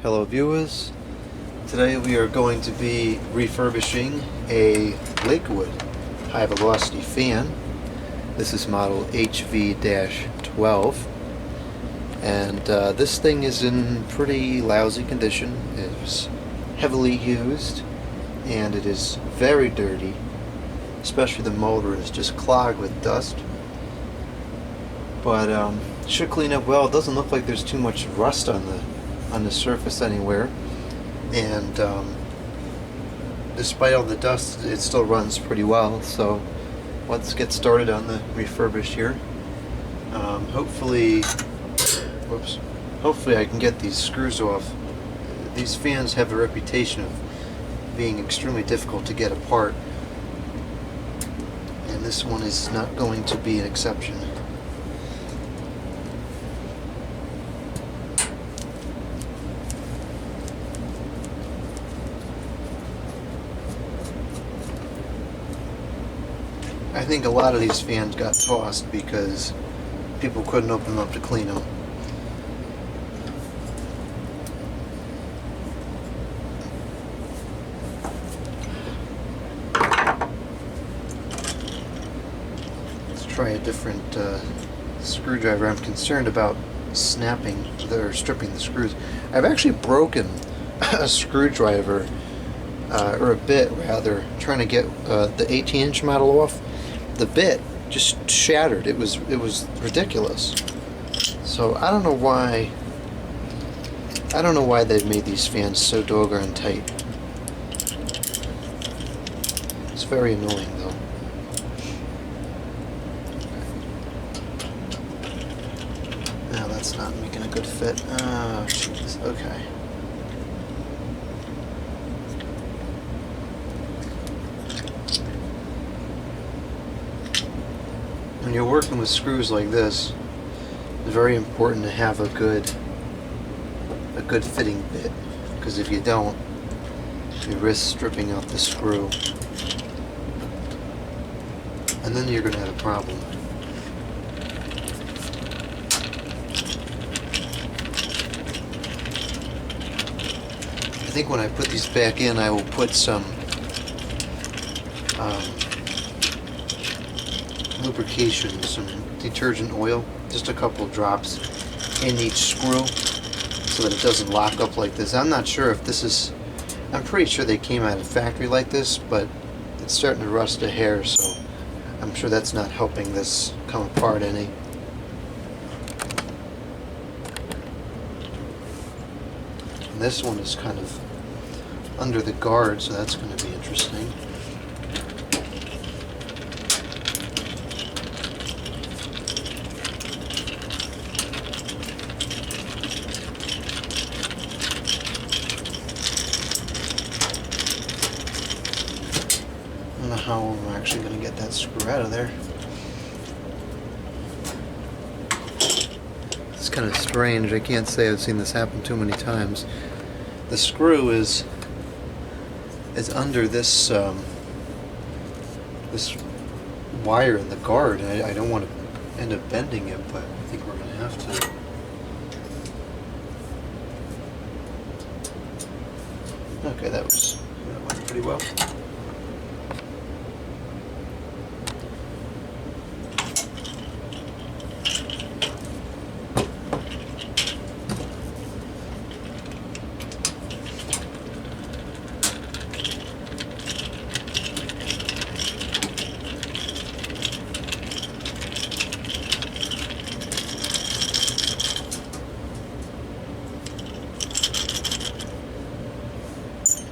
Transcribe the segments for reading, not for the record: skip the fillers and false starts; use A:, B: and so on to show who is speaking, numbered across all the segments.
A: Hello viewers, today we are going to be refurbishing a Lakewood high velocity fan. This is model HV-12 and this thing is in pretty lousy condition. It was heavily used and it is very dirty, especially the motor is just clogged with dust, but should clean up well. It doesn't look like there's too much rust on the surface anywhere, and despite all the dust it still runs pretty well. So let's get started on the refurbish here. Hopefully I can get these screws off. These fans have a reputation of being extremely difficult to get apart, and this one is not going to be an exception. I think a lot of these fans got tossed because people couldn't open them up to clean them. Let's try a different screwdriver. I'm concerned about snapping or stripping the screws. I've actually broken a screwdriver, or a bit rather, trying to get the 18-inch model off. The bit just shattered. It was ridiculous. So I don't know why they've made these fans so doggone tight. It's very annoying though. Now that's not making a good fit. Oh jeez. Okay. When you're working with screws like this, it's very important to have a good fitting bit, because if you don't, you risk stripping out the screw, and then you're going to have a problem. I think when I put these back in, I will put some lubrication, some detergent oil, just a couple drops in each screw so that it doesn't lock up like this. I'm not sure if this is, I'm pretty sure they came out of factory like this, but it's starting to rust a hair, so I'm sure that's not helping this come apart any. And this one is kind of under the guard, so that's going to be interesting. I don't know how I'm actually going to get that screw out of there. It's kind of strange. I can't say I've seen this happen too many times. The screw is under this this wire in the guard. I don't want to end up bending it, but I think we're going to have to. Okay, that went pretty well.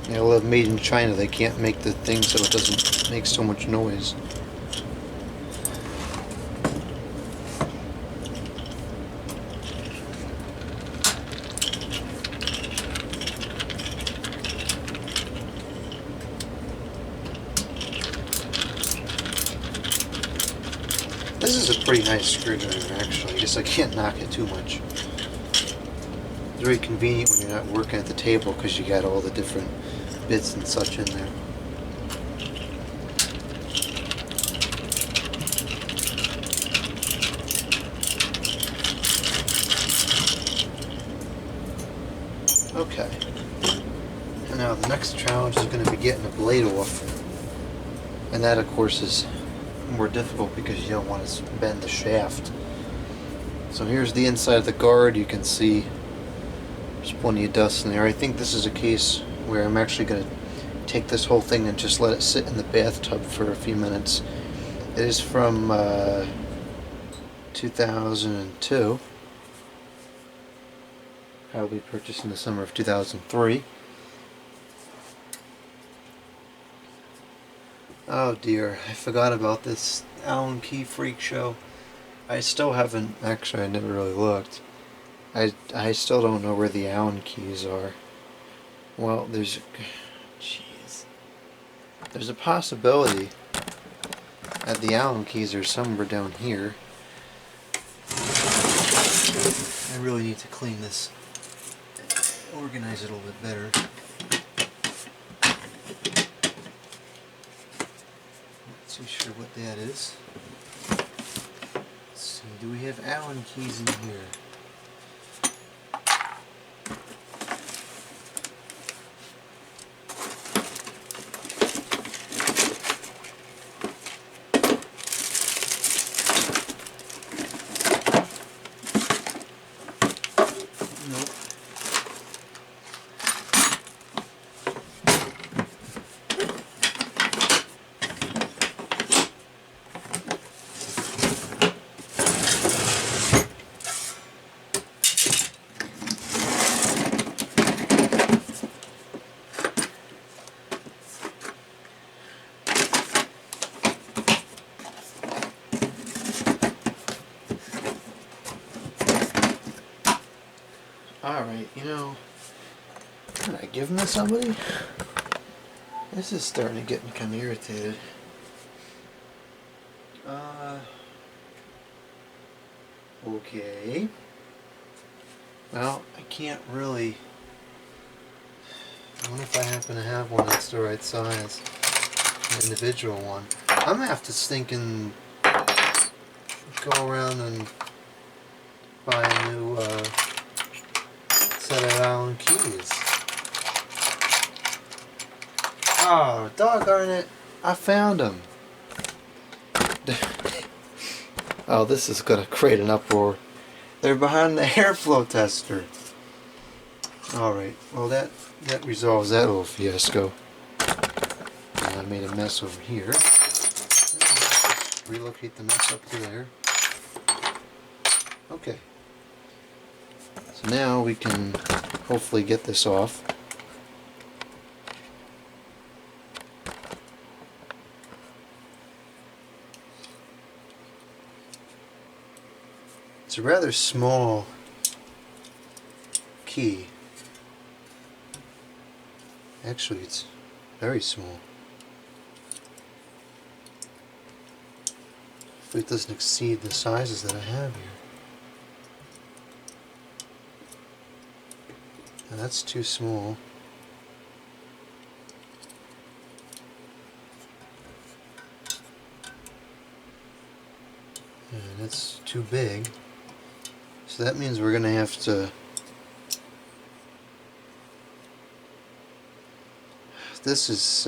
A: I love made in China. They can't make the thing so it doesn't make so much noise. This is a pretty nice screwdriver actually. I guess I can't knock it too much. It's very convenient when you're not working at the table because you got all the different bits and such in there. Okay. And now the next challenge is going to be getting the blade off. And that, of course, is more difficult because you don't want to bend the shaft. So here's the inside of the guard. You can see there's plenty of dust in there. I think this is a case where I'm actually going to take this whole thing and just let it sit in the bathtub for a few minutes. It is from 2002. Probably purchased in the summer of 2003. Oh dear, I forgot about this Allen key freak show. I still haven't, actually I never really looked. I still don't know where the Allen keys are. Well, there's a possibility that the Allen keys are somewhere down here. I really need to clean this, organize it a little bit better. Not too sure what that is. Let's see, do we have Allen keys in here? Nope. Alright, you know, can I give them to somebody? This is starting to get me kind of irritated. Okay. Well, I can't really... I wonder if I happen to have one that's the right size. An individual one. I'm gonna have to thinking go around and buy a new set of Allen keys. Oh, doggone it! I found them. Oh, this is gonna create an uproar. They're behind the airflow tester. Alright, well that resolves that little fiasco. And I made a mess over here. Relocate the mess up to there. Okay. So now we can hopefully get this off. It's a rather small key. Actually, it's very small. Hopefully it doesn't exceed the sizes that I have here. Now that's too small. And that's too big. So that means we're going to have to... This is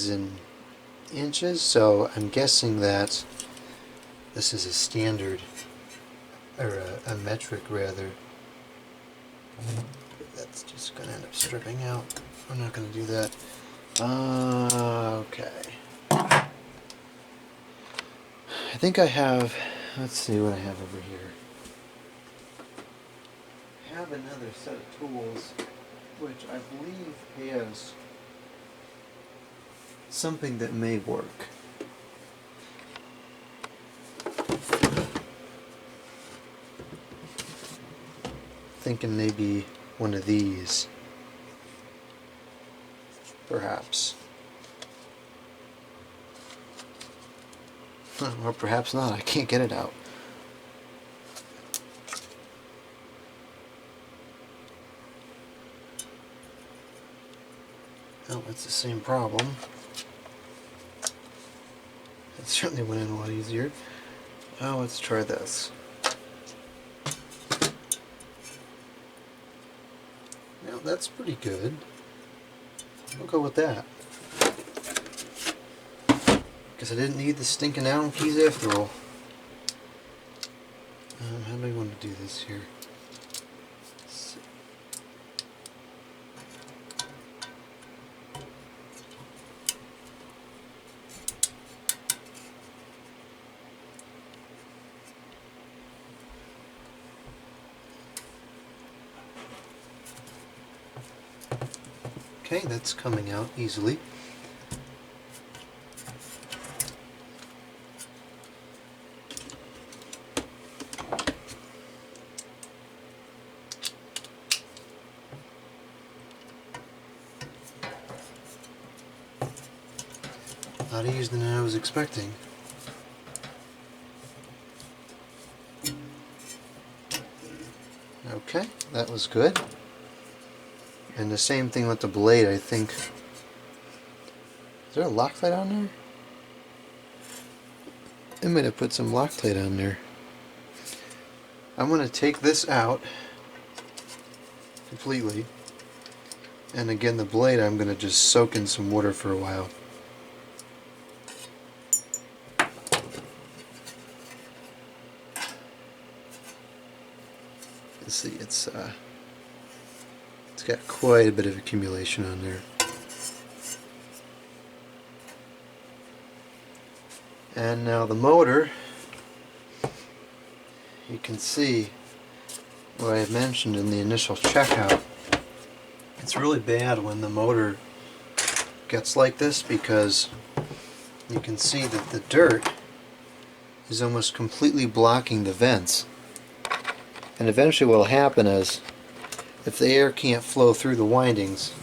A: in inches, so I'm guessing that this is a standard, or a metric rather. That's just going to end up stripping out. I'm not going to do that. Okay. I think I have... Let's see what I have over here. I have another set of tools, which I believe has something that may work. Thinking maybe one of these, perhaps. Or perhaps not, I can't get it out. Well, it's the same problem. It certainly went in a lot easier. Oh, let's try this. that's pretty good. We'll go with that. Because I didn't need the stinking Allen keys after all. How do I want to do this here? Okay, that's coming out easily. A lot easier than I was expecting. Okay, that was good. And the same thing with the blade, I think. Is there a Loctite on there? I might have put some Loctite on there. I'm going to take this out completely. And again, the blade I'm going to just soak in some water for a while. Let's see, it's got quite a bit of accumulation on there. And now the motor, you can see what I had mentioned in the initial checkout. It's really bad when the motor gets like this because you can see that the dirt is almost completely blocking the vents. And eventually what will happen is, if the air can't flow through the windings,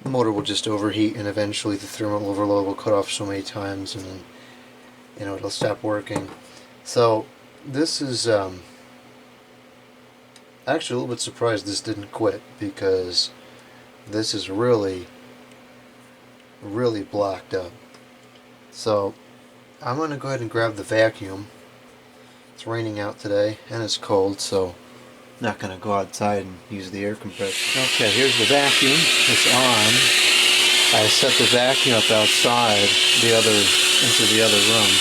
A: the motor will just overheat, and eventually the thermal overload will cut off so many times, and then, you know, it'll stop working. So this is actually a little bit surprised this didn't quit, because this is really blocked up. So I'm going to go ahead and grab the vacuum. It's raining out today and it's cold, so not going to go outside and use the air compressor. Okay, here's the vacuum. It's on. I set the vacuum up outside into the other room.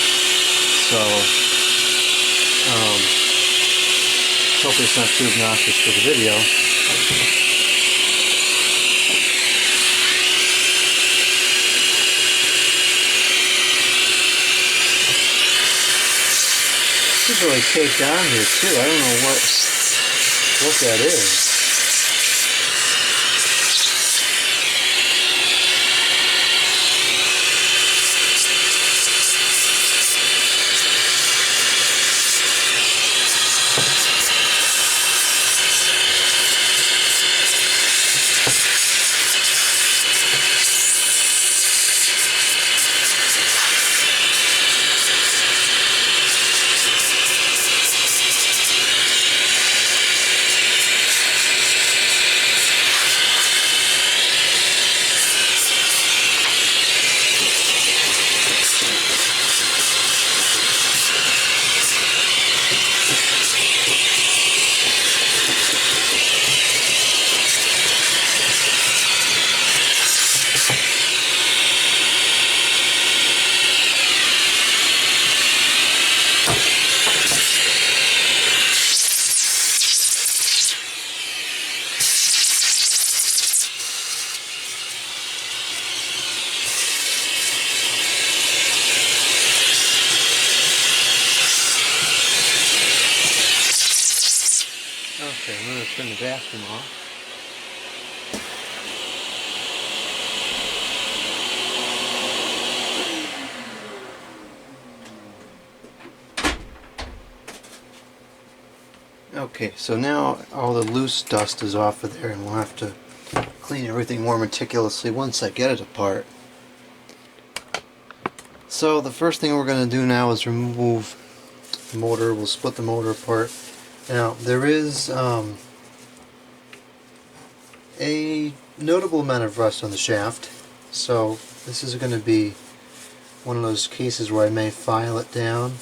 A: So hopefully it's not too obnoxious for the video. This is really caked on here too. I don't know what that is. Okay, I'm going to turn the vacuum off. Okay, so now all the loose dust is off of there, and we'll have to clean everything more meticulously once I get it apart. So the first thing we're going to do now is remove the motor. We'll split the motor apart. Now there is a notable amount of rust on the shaft, so this is going to be one of those cases where I may file it down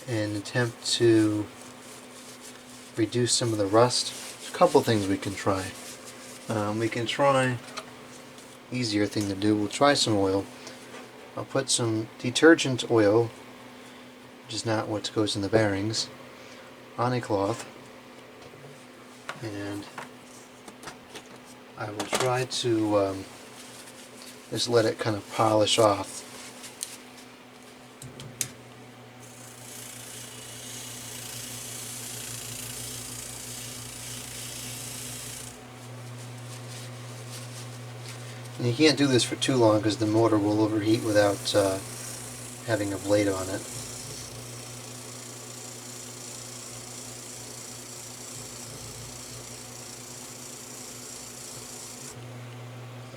A: and attempt to reduce some of the rust. couple things we can try. We can try, easier thing to do, we'll try some oil. I'll put some detergent oil, which is not what goes in the bearings, on a cloth, and I will try to just let it kind of polish off. And you can't do this for too long because the motor will overheat without having a blade on it.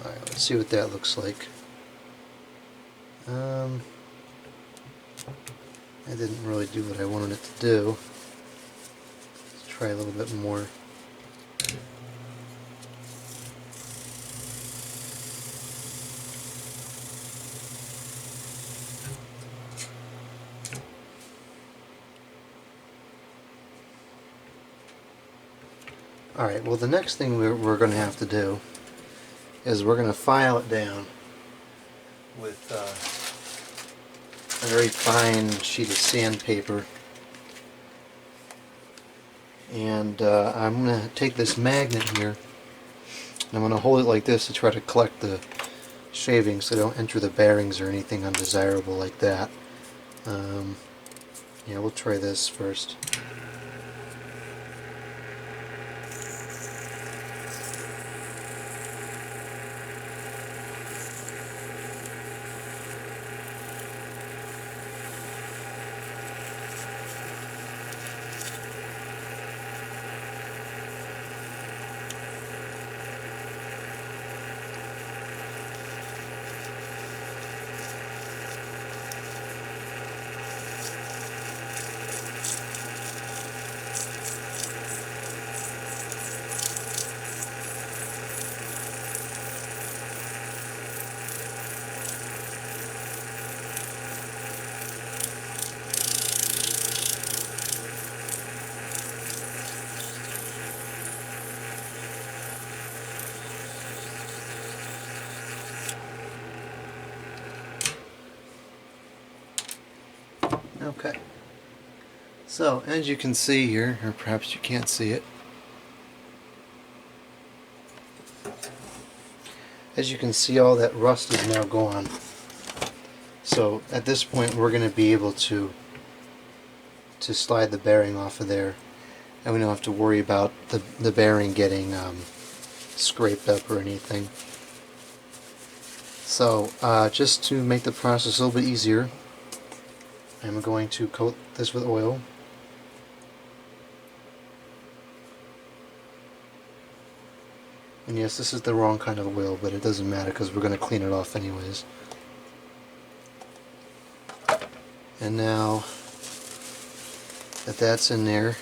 A: Alright, let's see what that looks like. That didn't really do what I wanted it to do. Let's try a little bit more. Alright, well the next thing we're going to have to do is we're going to file it down with a very fine sheet of sandpaper. And I'm going to take this magnet here and I'm going to hold it like this to try to collect the shavings so they don't enter the bearings or anything undesirable like that. Yeah, we'll try this first. Okay, so as you can see here, or perhaps you can't see it, as you can see, all that rust is now gone. So at this point we're going to be able to slide the bearing off of there, and we don't have to worry about the bearing getting scraped up or anything. So just to make the process a little bit easier, I'm going to coat this with oil. And yes, this is the wrong kind of oil, but it doesn't matter because we're going to clean it off anyways. And now that that's in there,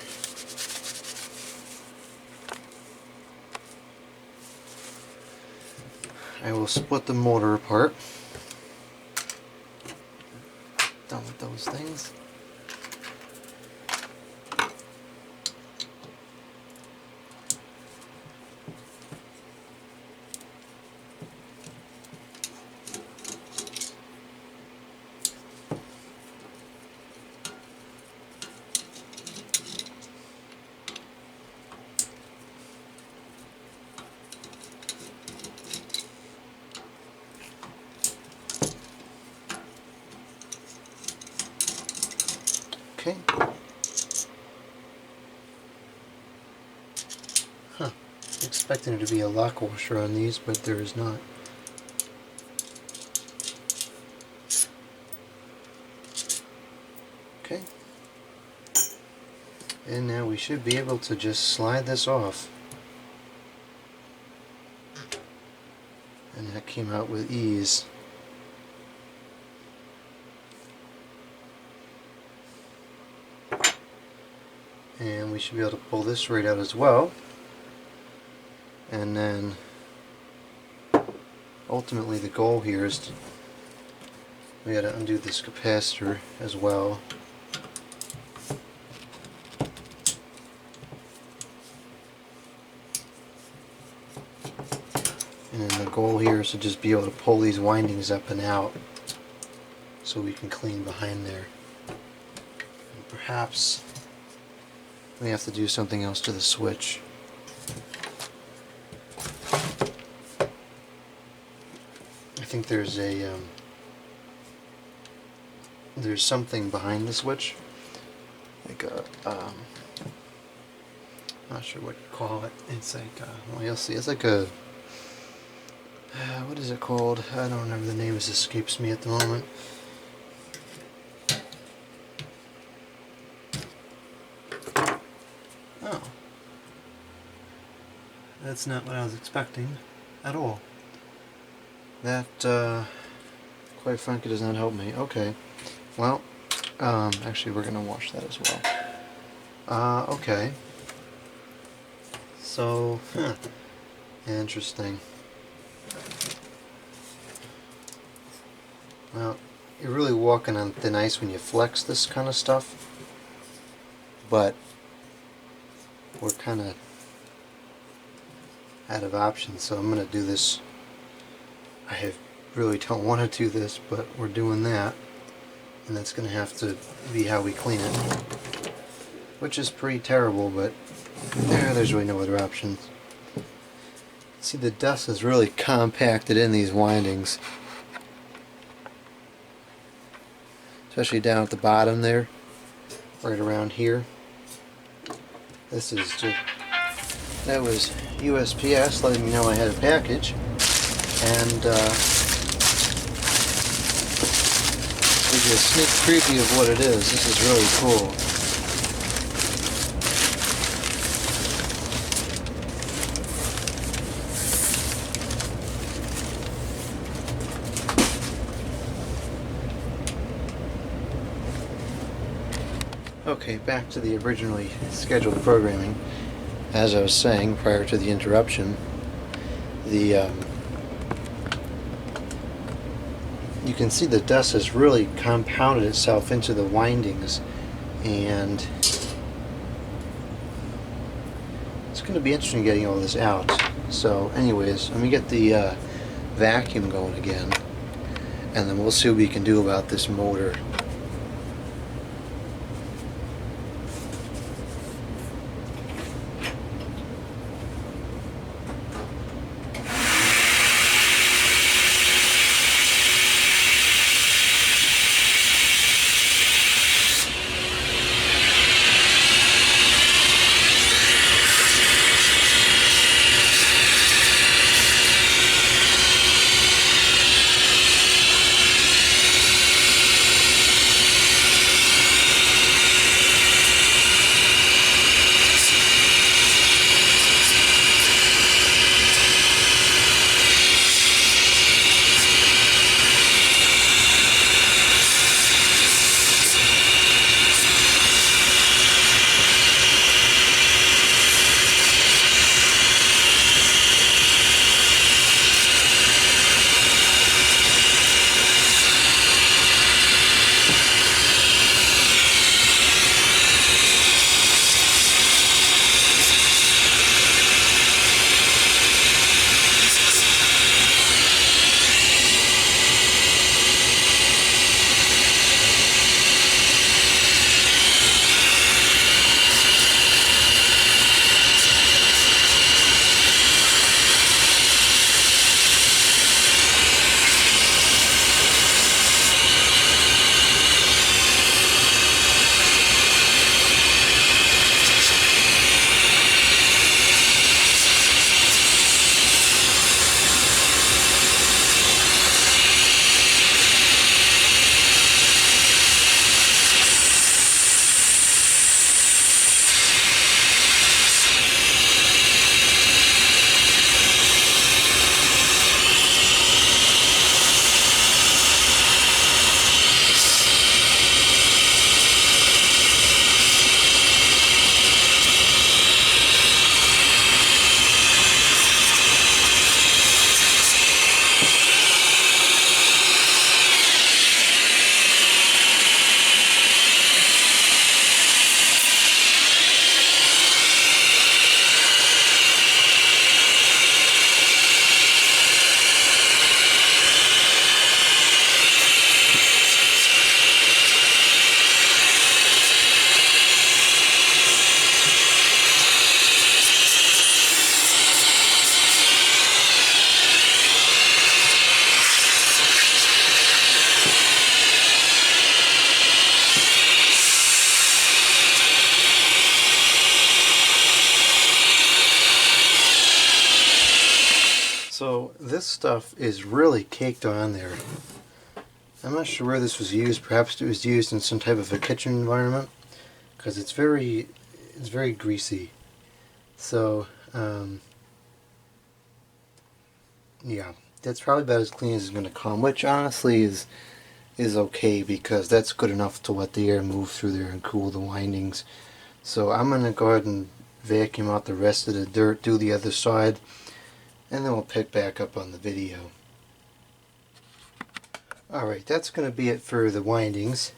A: I will split the motor apart. Done with those things. Okay. Huh. Expecting there to be a lock washer on these, but there is not. Okay. And now we should be able to just slide this off. And that came out with ease. And we should be able to pull this right out as well. And then ultimately the goal here is we got to undo this capacitor as well. And then the goal here is to just be able to pull these windings up and out so we can clean behind there. And perhaps we have to do something else to the switch. I think there's something behind the switch, like a not sure what you call it. It's like well, you'll see. It's like a what is it called? I don't remember the name. It escapes me at the moment. Oh, that's not what I was expecting at all. That quite frankly does not help me. Okay, well, actually we're gonna wash that as well. Okay. So, interesting. Well, you're really walking on thin ice when you flex this kind of stuff, but we're kind of out of options, so I'm going to do this. Really don't want to do this, but we're doing that, and that's going to have to be how we clean it, which is pretty terrible, but there's really no other options. See, the dust is really compacted in these windings, especially down at the bottom there, right around here. This is just, that was USPS letting me know I had a package, and give you a sneak preview of what it is. This is really cool. Okay, back to the originally scheduled programming. As I was saying prior to the interruption, you can see the dust has really compounded itself into the windings, and it's going to be interesting getting all this out. So anyways, let me get the vacuum going again, and then we'll see what we can do about this motor. this stuff is really caked on there. I'm not sure where this was used. Perhaps it was used in some type of a kitchen environment, because it's very greasy. So yeah, that's probably about as clean as it's going to come, which honestly is okay, because that's good enough to let the air move through there and cool the windings. So I'm going to go ahead and vacuum out the rest of the dirt, do the other side, and then we'll pick back up on the video. Alright, that's going to be it for the windings.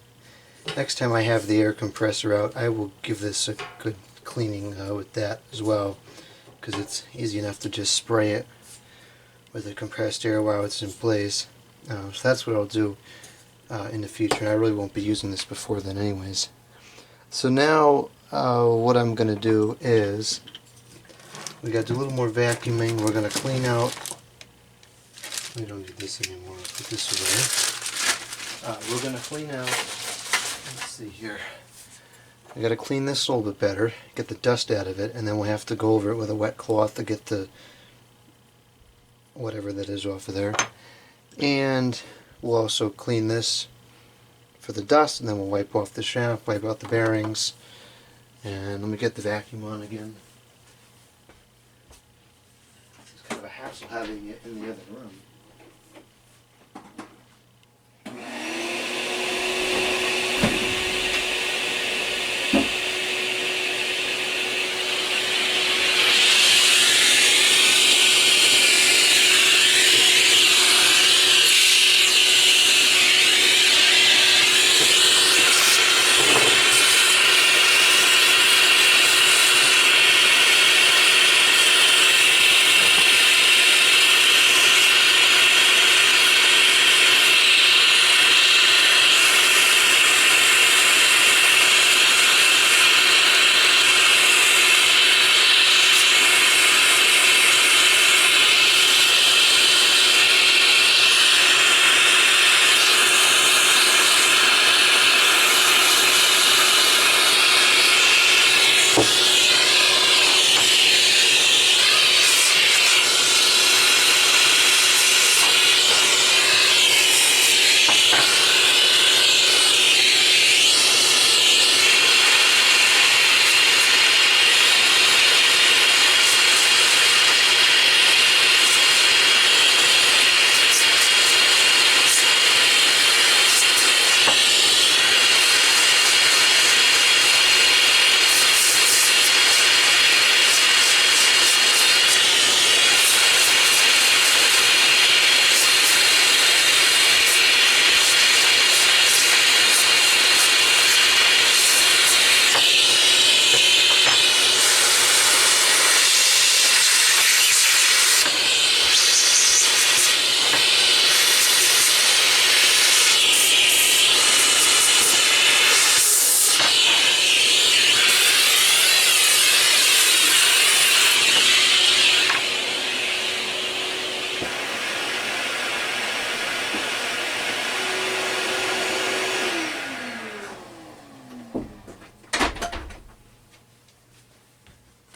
A: Next time I have the air compressor out, I will give this a good cleaning with that as well, because it's easy enough to just spray it with the compressed air while it's in place. So that's what I'll do in the future, and I really won't be using this before then anyways. So now what I'm going to do is, we got to do a little more vacuuming. We're going to clean out, we don't need this anymore, I'll put this away. We're going to clean out, let's see here, I got to clean this a little bit better, get the dust out of it, and then we'll have to go over it with a wet cloth to get the whatever that is off of there. And we'll also clean this for the dust, and then we'll wipe off the shaft, wipe out the bearings. And let me get the vacuum on again. It's kind of a hassle having it in the other room.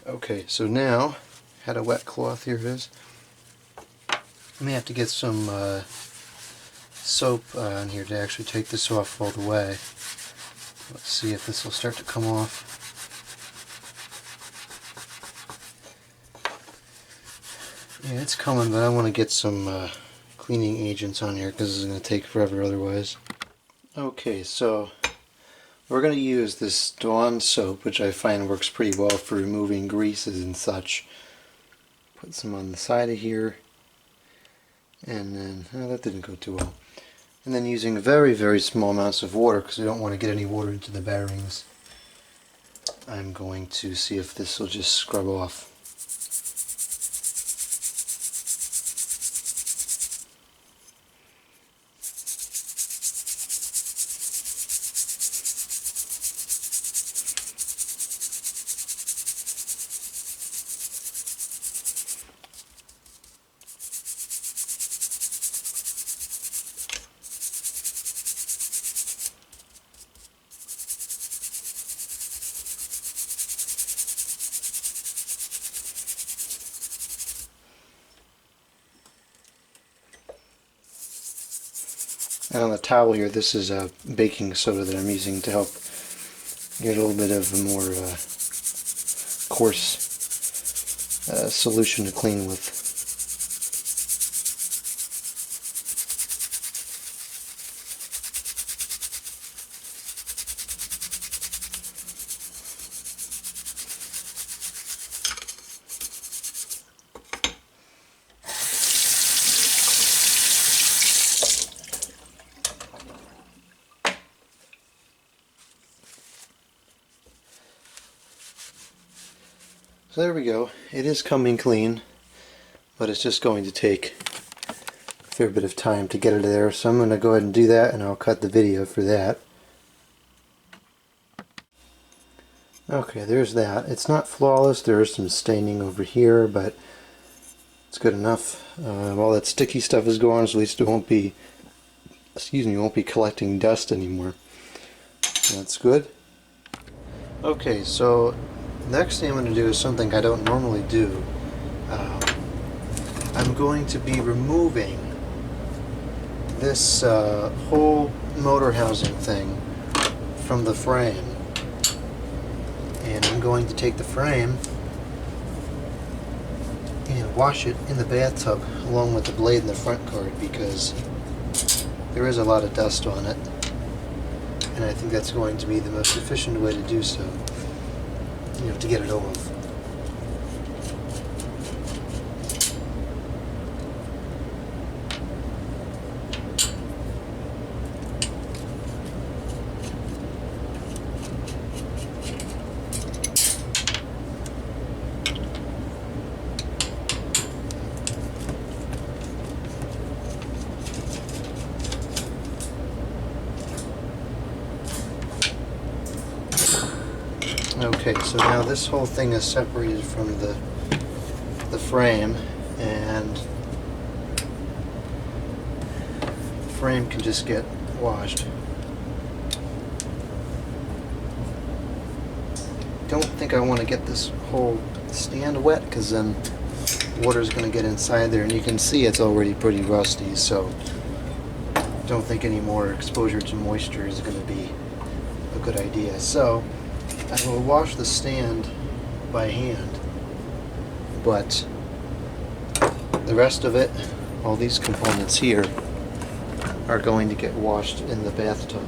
A: Okay, so now, had a wet cloth, here it is. I may have to get some soap on here to actually take this off all the way. Let's see if this will start to come off. Yeah, it's coming, but I want to get some cleaning agents on here because it's going to take forever otherwise. Okay, so we're going to use this Dawn soap, which I find works pretty well for removing greases and such. Put some on the side of here, and then, oh, that didn't go too well. And then using very, very small amounts of water, because we don't want to get any water into the bearings, I'm going to see if this will just scrub off. And on the towel here, this is a baking soda that I'm using to help get a little bit of a more coarse solution to clean with. So there we go. It is coming clean, but it's just going to take a fair bit of time to get it there. So I'm going to go ahead and do that, and I'll cut the video for that. Okay, there's that. It's not flawless. There is some staining over here, but it's good enough. All that sticky stuff is gone, so at least it won't be, won't be collecting dust anymore. That's good. Okay, so next thing I'm going to do is something I don't normally do. I'm going to be removing this whole motor housing thing from the frame. And I'm going to take the frame and wash it in the bathtub along with the blade in the front guard, because there is a lot of dust on it. And I think that's going to be the most efficient way to do so, to get it off. Okay, so now this whole thing is separated from the frame, and the frame can just get washed. Don't think I want to get this whole stand wet, because then water's going to get inside there, and you can see it's already pretty rusty, so don't think any more exposure to moisture is going to be a good idea. So I will wash the stand by hand, but the rest of it, all these components here, are going to get washed in the bathtub.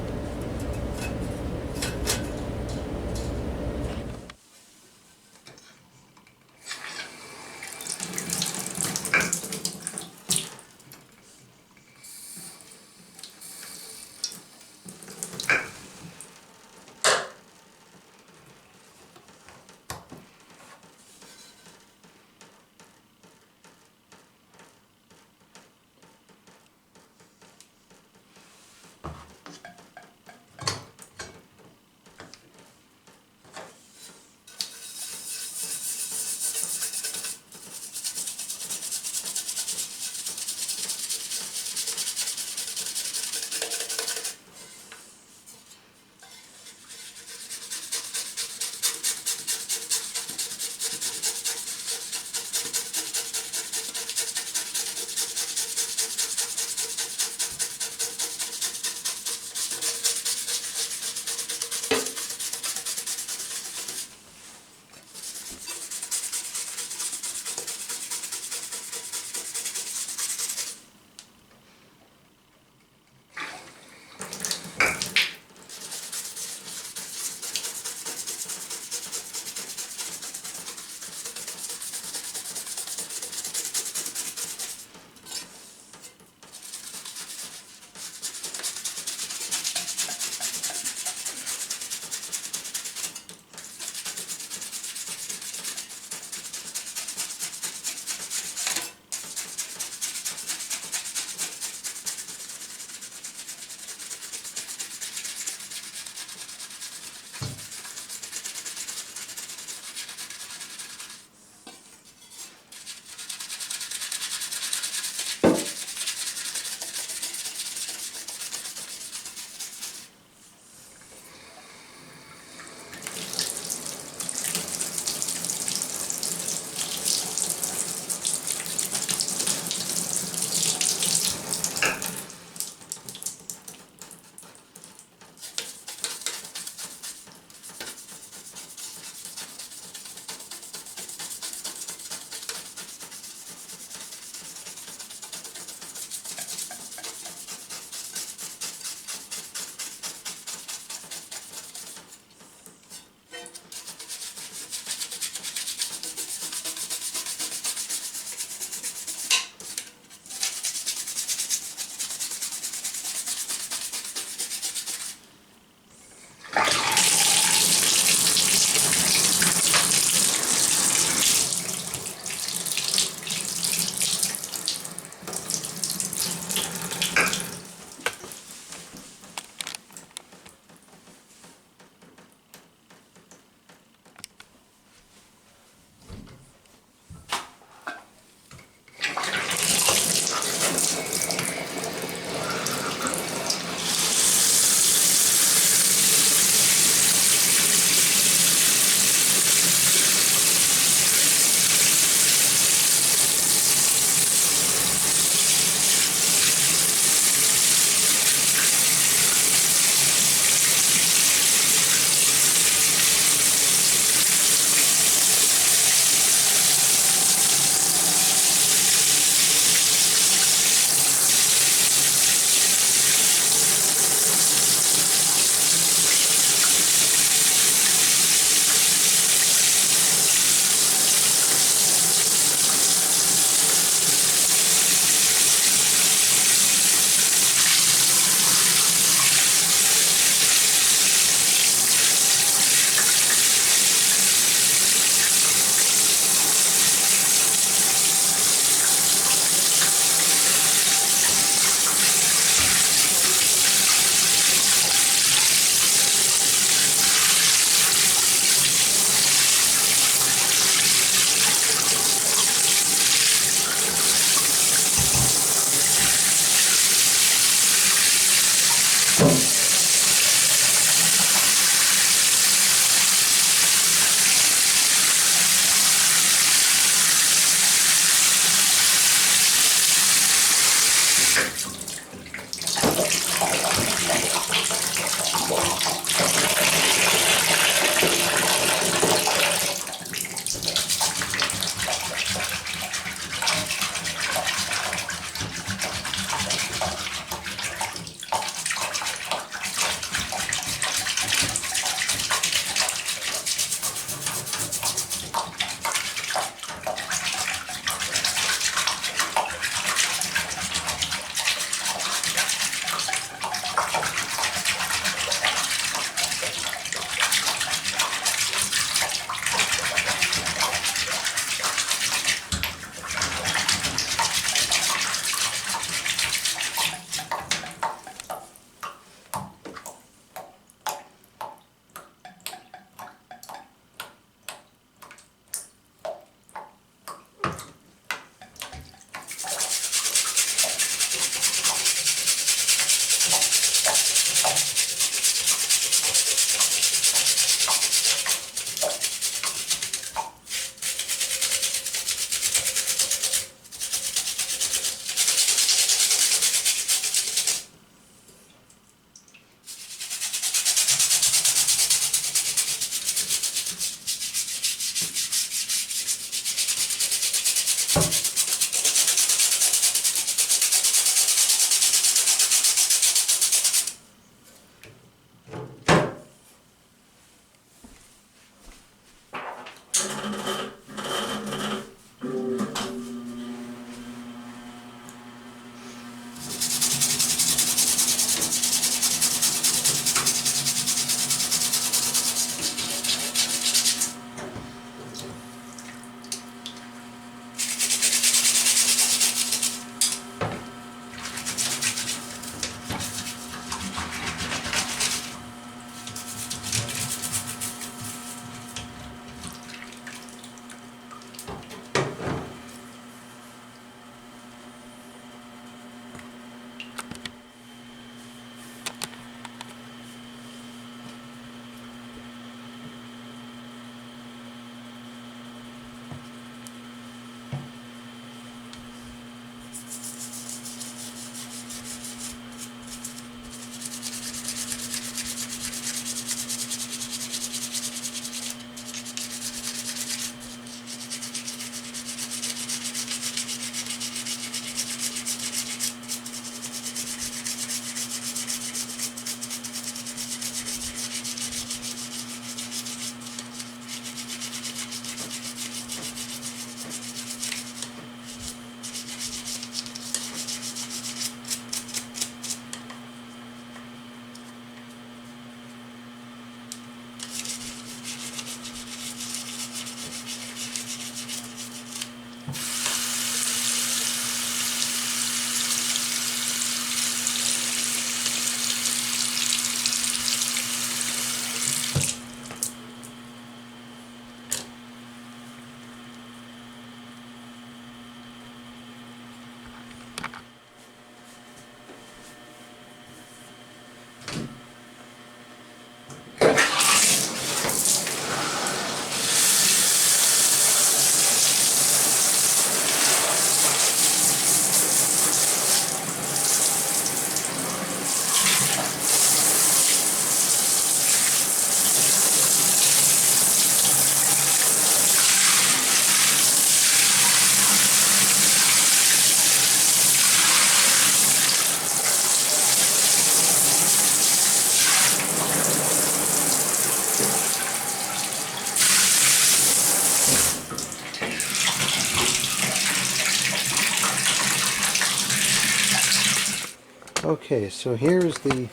A: Okay, so here's the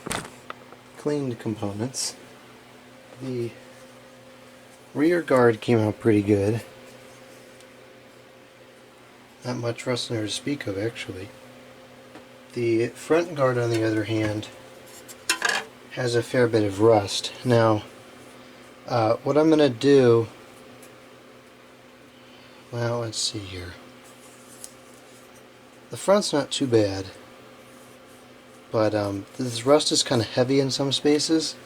A: cleaned components. The rear guard came out pretty good. Not much rust in there to speak of, actually. The front guard, on the other hand, has a fair bit of rust. Now, what I'm going to do, well, let's see here. The front's not too bad, but this rust is kind of heavy in some spaces,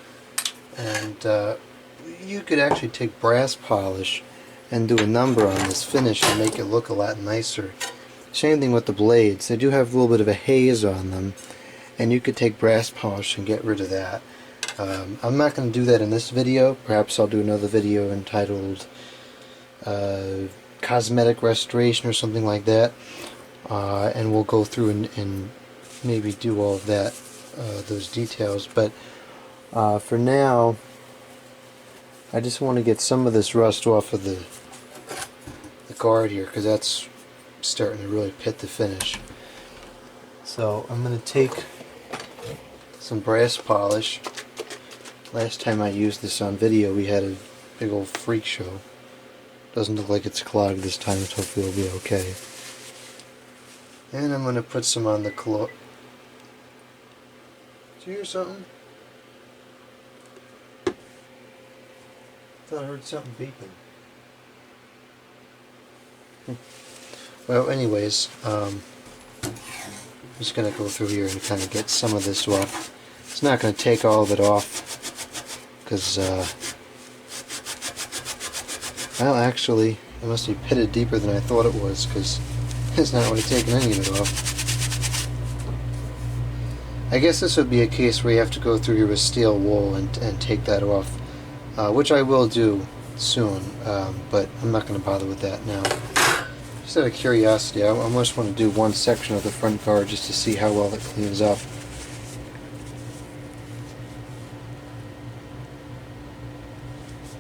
A: and you could actually take brass polish and do a number on this finish and make it look a lot nicer. Same thing with the blades. They do have a little bit of a haze on them, and you could take brass polish and get rid of that. I'm not going to do that in this video. Perhaps I'll do another video entitled cosmetic restoration or something like that, and we'll go through and maybe do all of that, those details. But for now, I just want to get some of this rust off of the guard here, because that's starting to really pit the finish. So I'm going to take some brass polish. Last time I used this on video, we had a big old freak show. Doesn't look like it's clogged this time, so hopefully it'll be okay. And I'm going to put some on the Did you hear something? I thought I heard something beeping. Well, anyways, I'm just going to go through here and kind of get some of this off. It's not going to take all of it off, because, well, actually, it must be pitted deeper than I thought it was, because it's not really taking any of it off. I guess this would be a case where you have to go through here with steel wool and take that off, which I will do soon, but I'm not going to bother with that now. Just out of curiosity, I almost want to do one section of the front guard just to see how well it cleans up.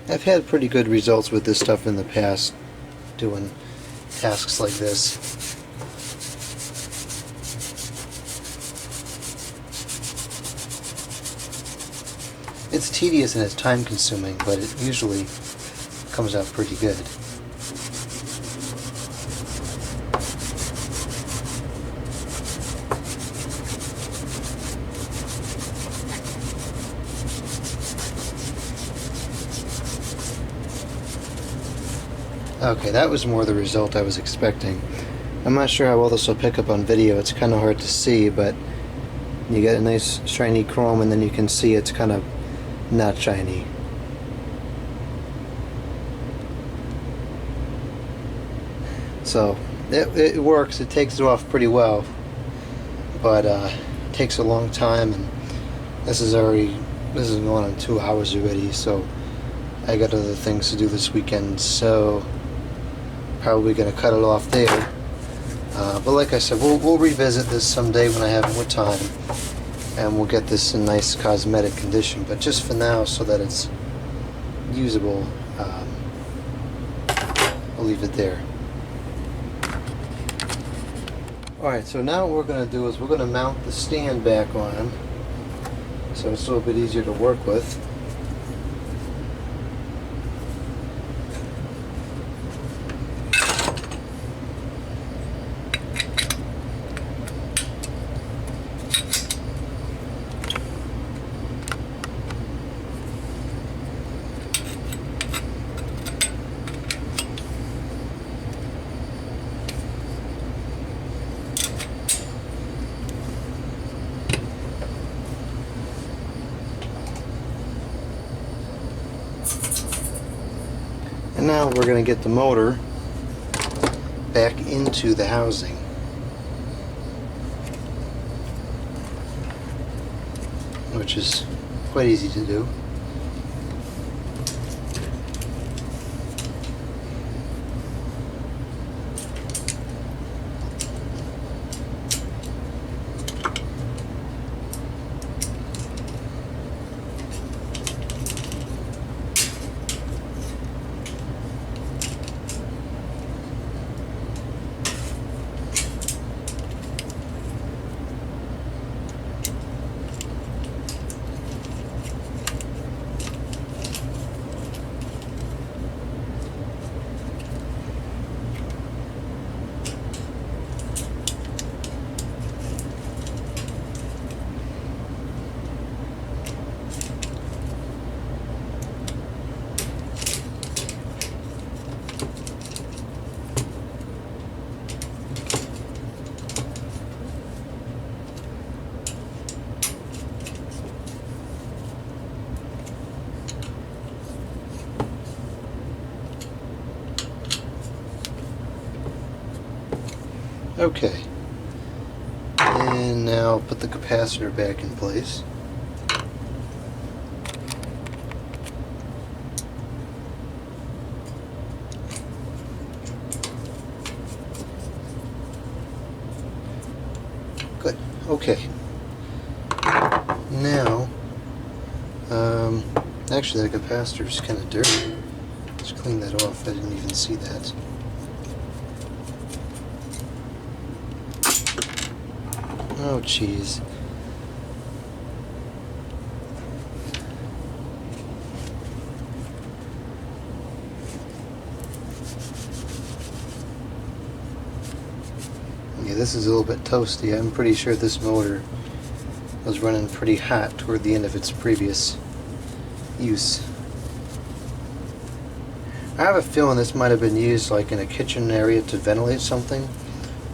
A: I've had pretty good results with this stuff in the past, doing tasks like this. It's tedious and it's time consuming, but it usually comes out pretty good. Okay, that was more the result I was expecting. I'm not sure how well this will pick up on video. It's kind of hard to see, but you get a nice shiny chrome, and then you can see it's kind of not shiny. So it works. It takes it off pretty well, but it takes a long time, and this is going on 2 hours already, so I got other things to do this weekend, so probably going to cut it off there. But like I said, we'll revisit this someday when I have more time, and we'll get this in nice cosmetic condition. But just for now, so that it's usable, I'll leave it there. Alright, so now what we're going to do is we're going to mount the stand back on, so it's a little bit easier to work with. And now we're going to get the motor back into the housing. Which is quite easy to do. Okay, and now put the capacitor back in place. Okay. Now, actually the capacitor's kind of dirty. Let's clean that off. I didn't even see that. Oh, jeez. Yeah, this is a little bit toasty. I'm pretty sure this motor was running pretty hot toward the end of its previous use. I have a feeling this might have been used like in a kitchen area to ventilate something,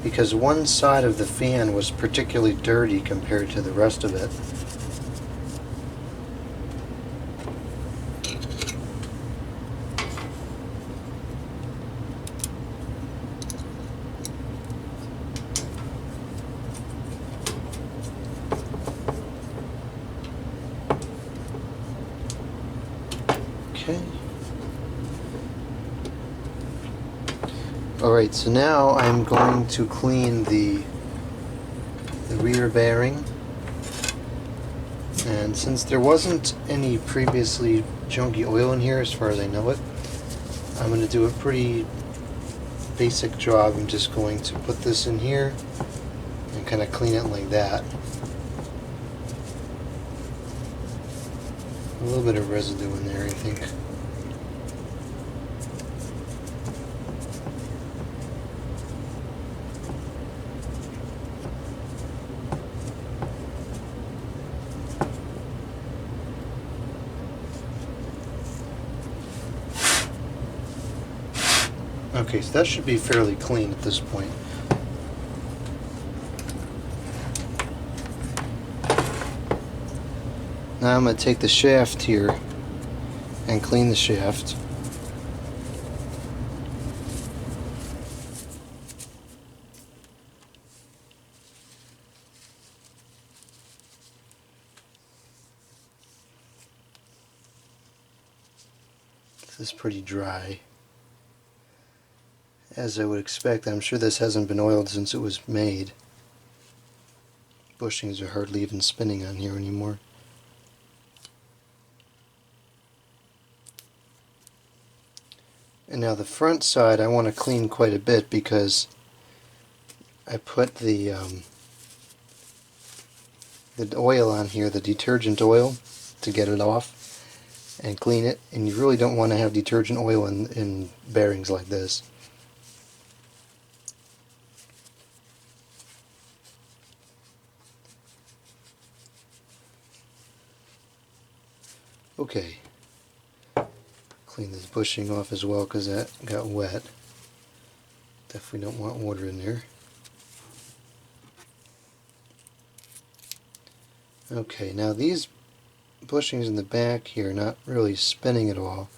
A: because one side of the fan was particularly dirty compared to the rest of it. Okay. Alright, so now I'm going to clean the rear bearing. And since there wasn't any previously junky oil in here as far as I know it, I'm going to do a pretty basic job. I'm just going to put this in here and kind of clean it like that. A little bit of residue in there, I think. Okay, so that should be fairly clean at this point. Now I'm going to take the shaft here and clean the shaft. This is pretty dry, as I would expect. I'm sure this hasn't been oiled since it was made. Bushings are hardly even spinning on here anymore. And now the front side I want to clean quite a bit, because I put the oil on here, the detergent oil, to get it off and clean it, and you really don't want to have detergent oil in bearings like this. Okay, clean this bushing off as well because that got wet. Definitely don't want water in there. Okay, now these bushings in the back here are not really spinning at all,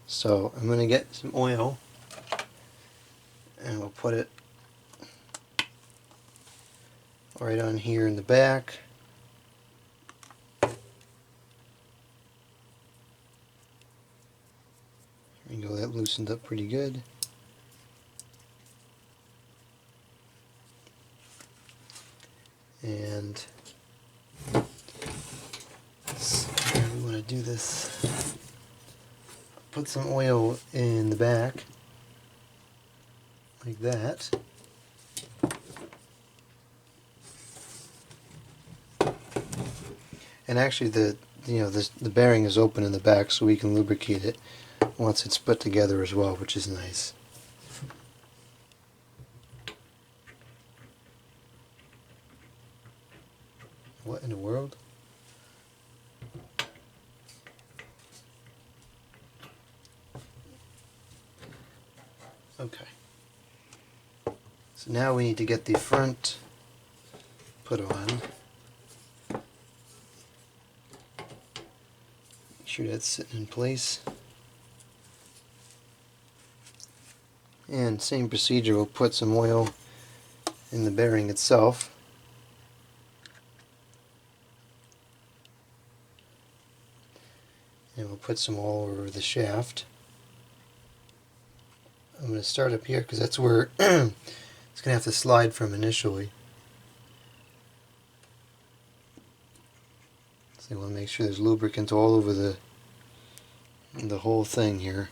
A: so I'm going to get some oil and we'll put it right on here in the back. There you go, that loosened up pretty good. And we want to do this. Put some oil in the back, like that. And actually, the bearing is open in the back, so we can lubricate it once it's put together as well, which is nice. What in the world? Okay. So now we need to get the front put on. Make sure that's sitting in place. And same procedure, we'll put some oil in the bearing itself. And we'll put some all over the shaft. I'm going to start up here because that's where it's going to have to slide from initially. So you want to make sure there's lubricant all over the whole thing here.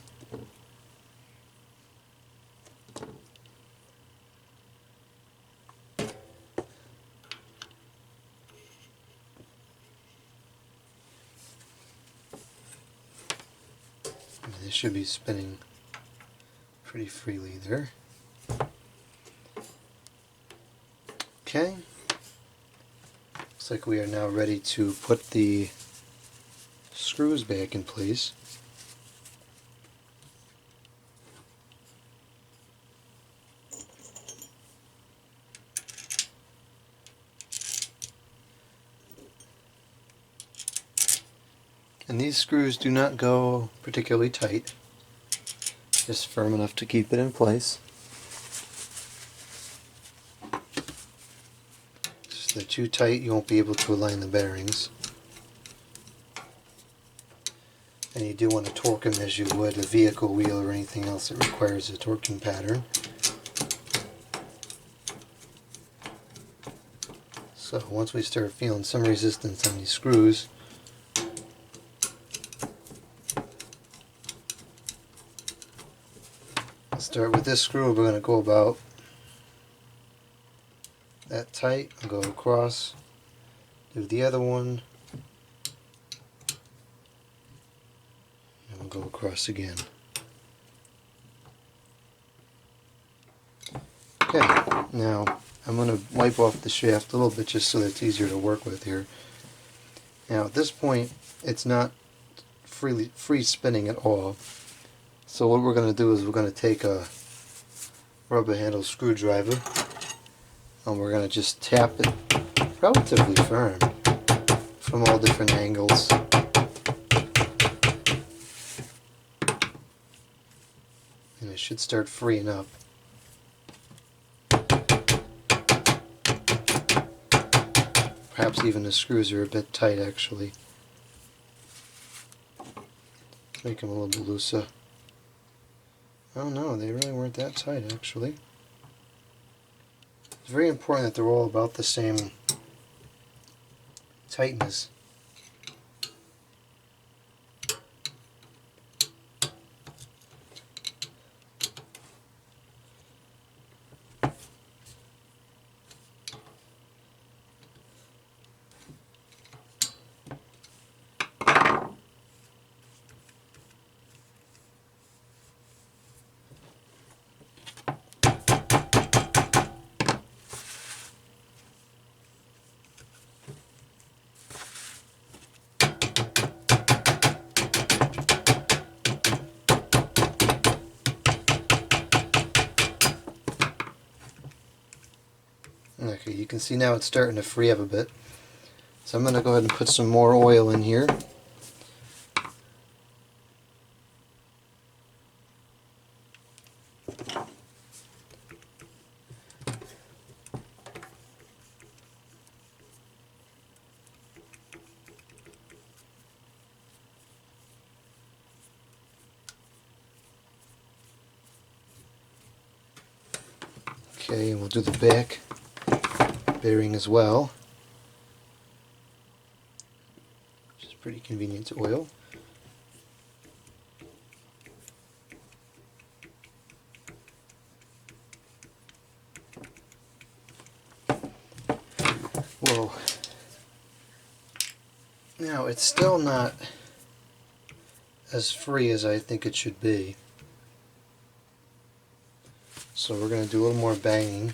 A: And this should be spinning pretty freely there. Okay. Looks like we are now ready to put the screws back in place. And these screws do not go particularly tight, just firm enough to keep it in place. If they're too tight, you won't be able to align the bearings. And you do want to torque them as you would a vehicle wheel or anything else that requires a torquing pattern. So once we start feeling some resistance on these screws, I'll start with this screw. We're going to go about that tight, and go across, do the other one, and we'll go across again. Okay, now I'm going to wipe off the shaft a little bit just so that it's easier to work with here. Now at this point it's not free spinning at all, so what we're going to do is we're going to take a rubber handle screwdriver and we're going to just tap it relatively firm from all different angles. And it should start freeing up. Perhaps even the screws are a bit tight actually. Make them a little bit looser. Oh no, they really weren't that tight actually. It's very important that they're all about the same tightness. Okay, you can see now it's starting to free up a bit. So I'm going to go ahead and put some more oil in here. Okay, and we'll do the back bearing as well, which is pretty convenient to oil. Whoa. Now it's still not as free as I think it should be. So we're going to do a little more banging.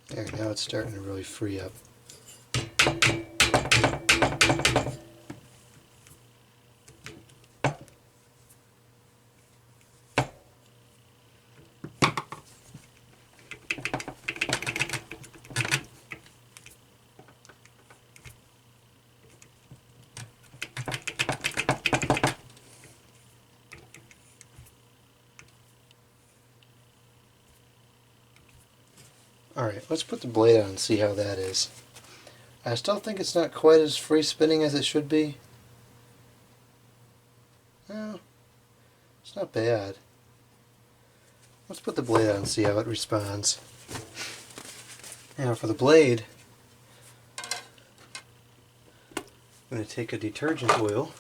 A: There, now it's starting to really free up. Alright, let's put the blade on and see how that is. I still think it's not quite as free spinning as it should be. No, it's not bad. Let's put the blade on and see how it responds. Now for the blade, I'm going to take a detergent oil,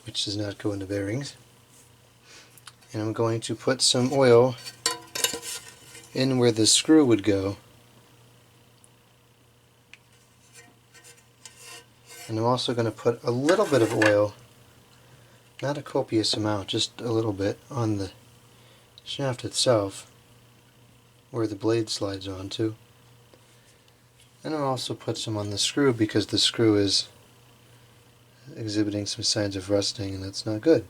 A: which does not go in the bearings, and I'm going to put some oil in where the screw would go. And I'm also going to put a little bit of oil, not a copious amount, just a little bit, on the shaft itself, where the blade slides onto. And I'll also put some on the screw because the screw is exhibiting some signs of rusting, and that's not good.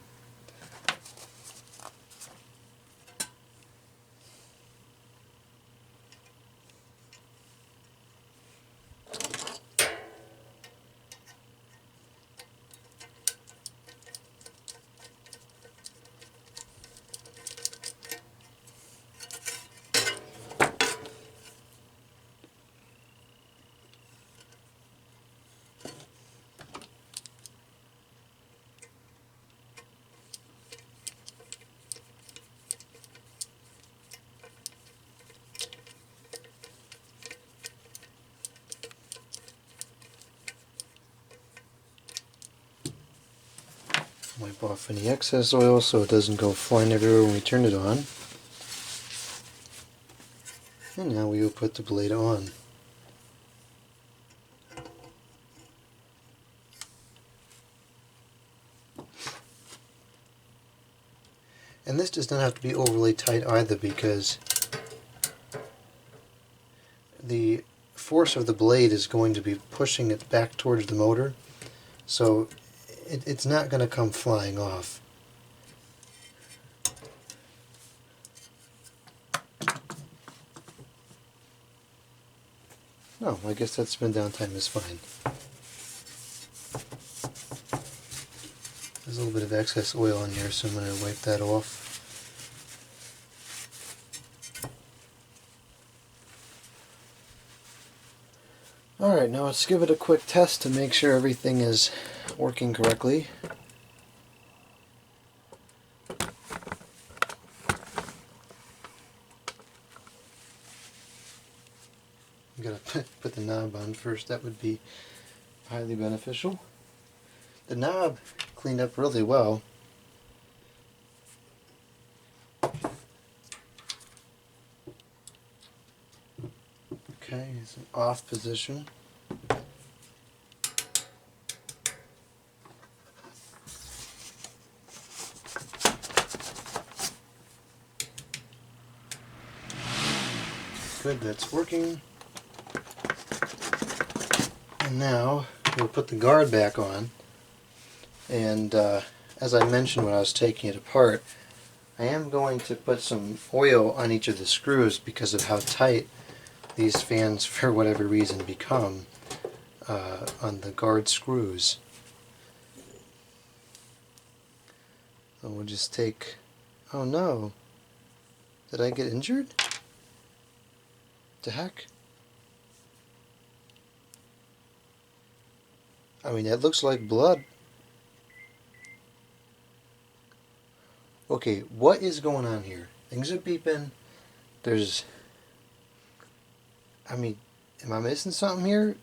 A: Wipe off any excess oil so it doesn't go flying everywhere when we turn it on. And now we will put the blade on. And this does not have to be overly tight either, because the force of the blade is going to be pushing it back towards the motor, so it's not going to come flying off. No, I guess that spin down time is fine. There's a little bit of excess oil in here, so I'm going to wipe that off. Alright, now let's give it a quick test to make sure everything is working correctly. I'm going to put the knob on first. That would be highly beneficial. The knob cleaned up really well. Okay, it's an off position. Good, that's working. And now we'll put the guard back on. And as I mentioned when I was taking it apart, I am going to put some oil on each of the screws because of how tight these fans, for whatever reason, become on the guard screws. So we'll just take... Oh no! Did I get injured? The heck? I mean, that looks like blood. Okay, what is going on here? Things are beeping. There's... I mean, am I missing something here?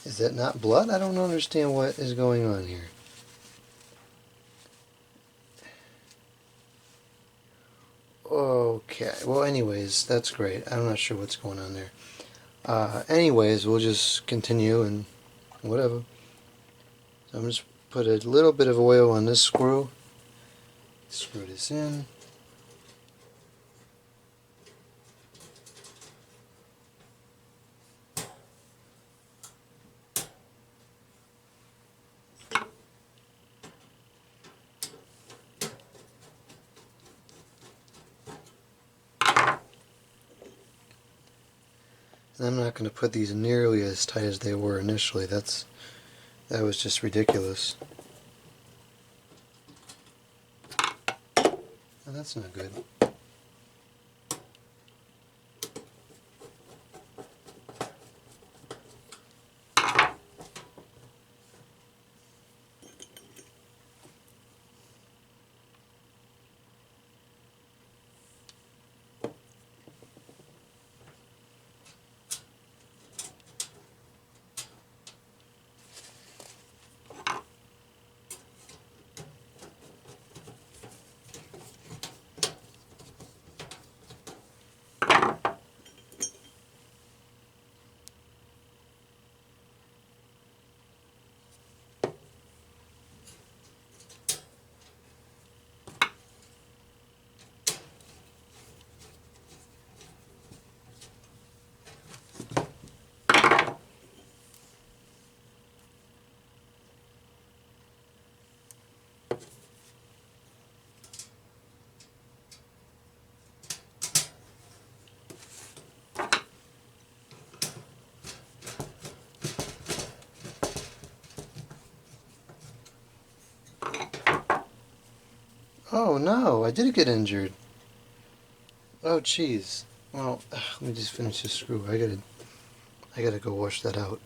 A: Is that not blood? I don't understand what is going on here. Okay, well anyways, that's great. I'm not sure what's going on there. Anyways, we'll just continue and whatever. So I'm just put a little bit of oil on this screw. Screw this in. And I'm not going to put these nearly as tight as they were initially. That's That was just ridiculous. Oh, that's not good. Oh no, I did get injured. Oh jeez. Well, let me just finish this screw. I gotta go wash that out.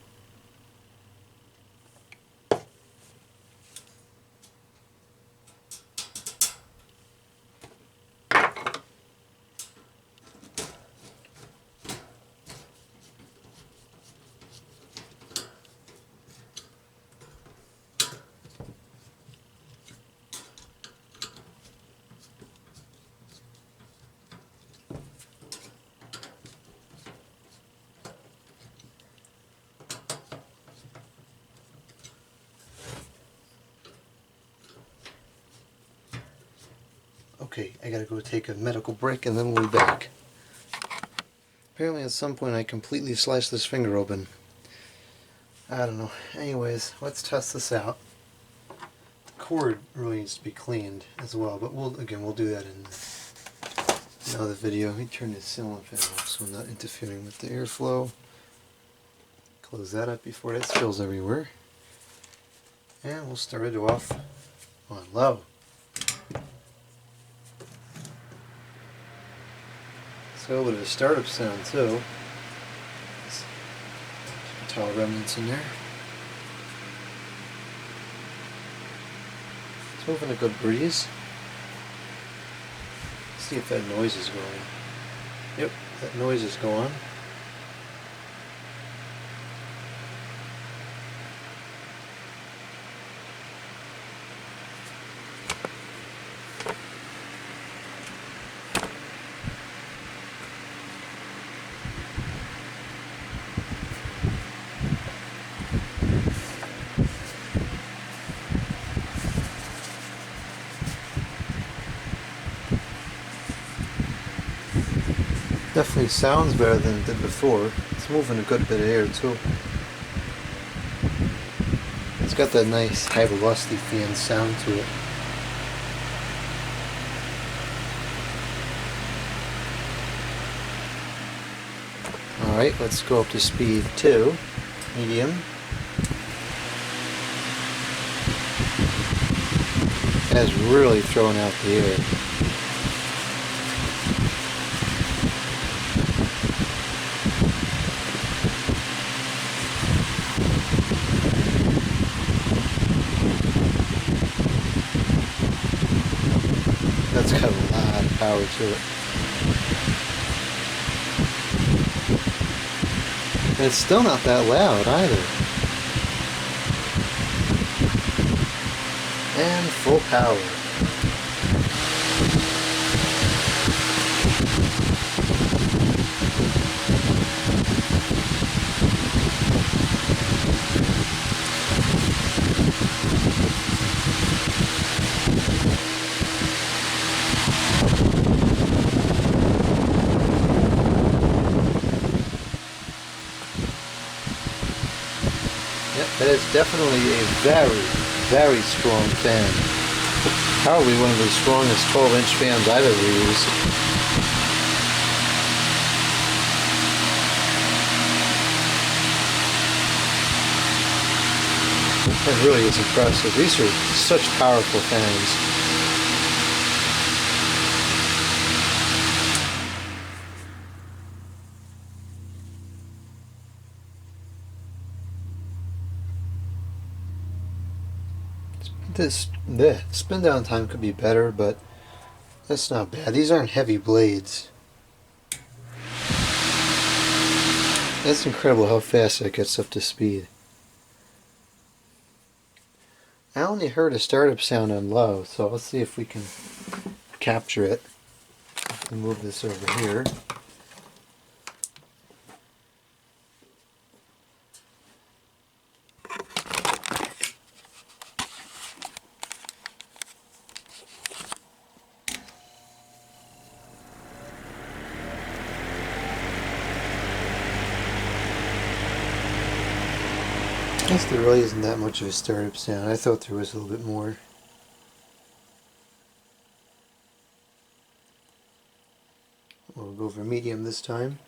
A: Okay, I gotta go take a medical break and then we'll be back. Apparently at some point I completely sliced this finger open. I don't know. Anyways, let's test this out. The cord really needs to be cleaned as well, but we'll do that in another video. Let me turn this ceiling fan off so I'm not interfering with the airflow. Close that up before that spills everywhere. And we'll start it off on low. So a little bit of a startup sound too. Tile remnants in there. It's moving a good breeze. Let's see if that noise is going. Yep, that noise is going. Definitely sounds better than it did before. It's moving a good bit of air too. It's got that nice high velocity fan sound to it. Alright, let's go up to speed 2, medium. That's really throwing out the air. That's got a lot of power to it. And it's still not that loud either. And full power. That is definitely a very, very strong fan. Probably one of the strongest 12-inch fans I've ever used. That really is impressive. These are such powerful fans. The spin down time could be better, but that's not bad. These aren't heavy blades. That's incredible how fast it gets up to speed. I only heard a startup sound on low, so let's see if we can capture it. I'll move this over here. I guess there really isn't that much of a startup sound. I thought there was a little bit more. We'll go for medium this time.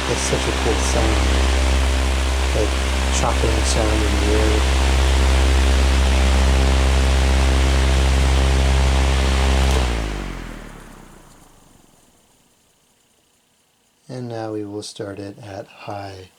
A: That's such a cool sound. Like chopping sound in the air. And now we will start it at high.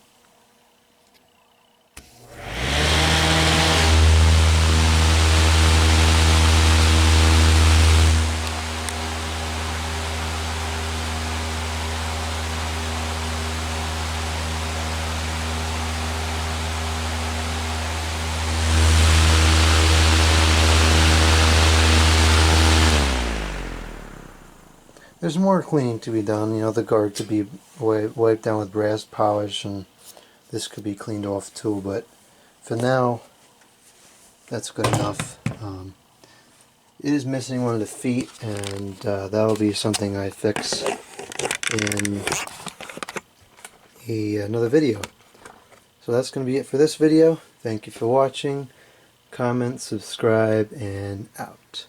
A: There's more cleaning to be done. You know, the guard could be wiped down with brass polish, and this could be cleaned off too, but for now that's good enough. It is missing one of the feet, and that'll be something I fix in another video. So that's going to be it for this video. Thank you for watching. Comment, subscribe, and out.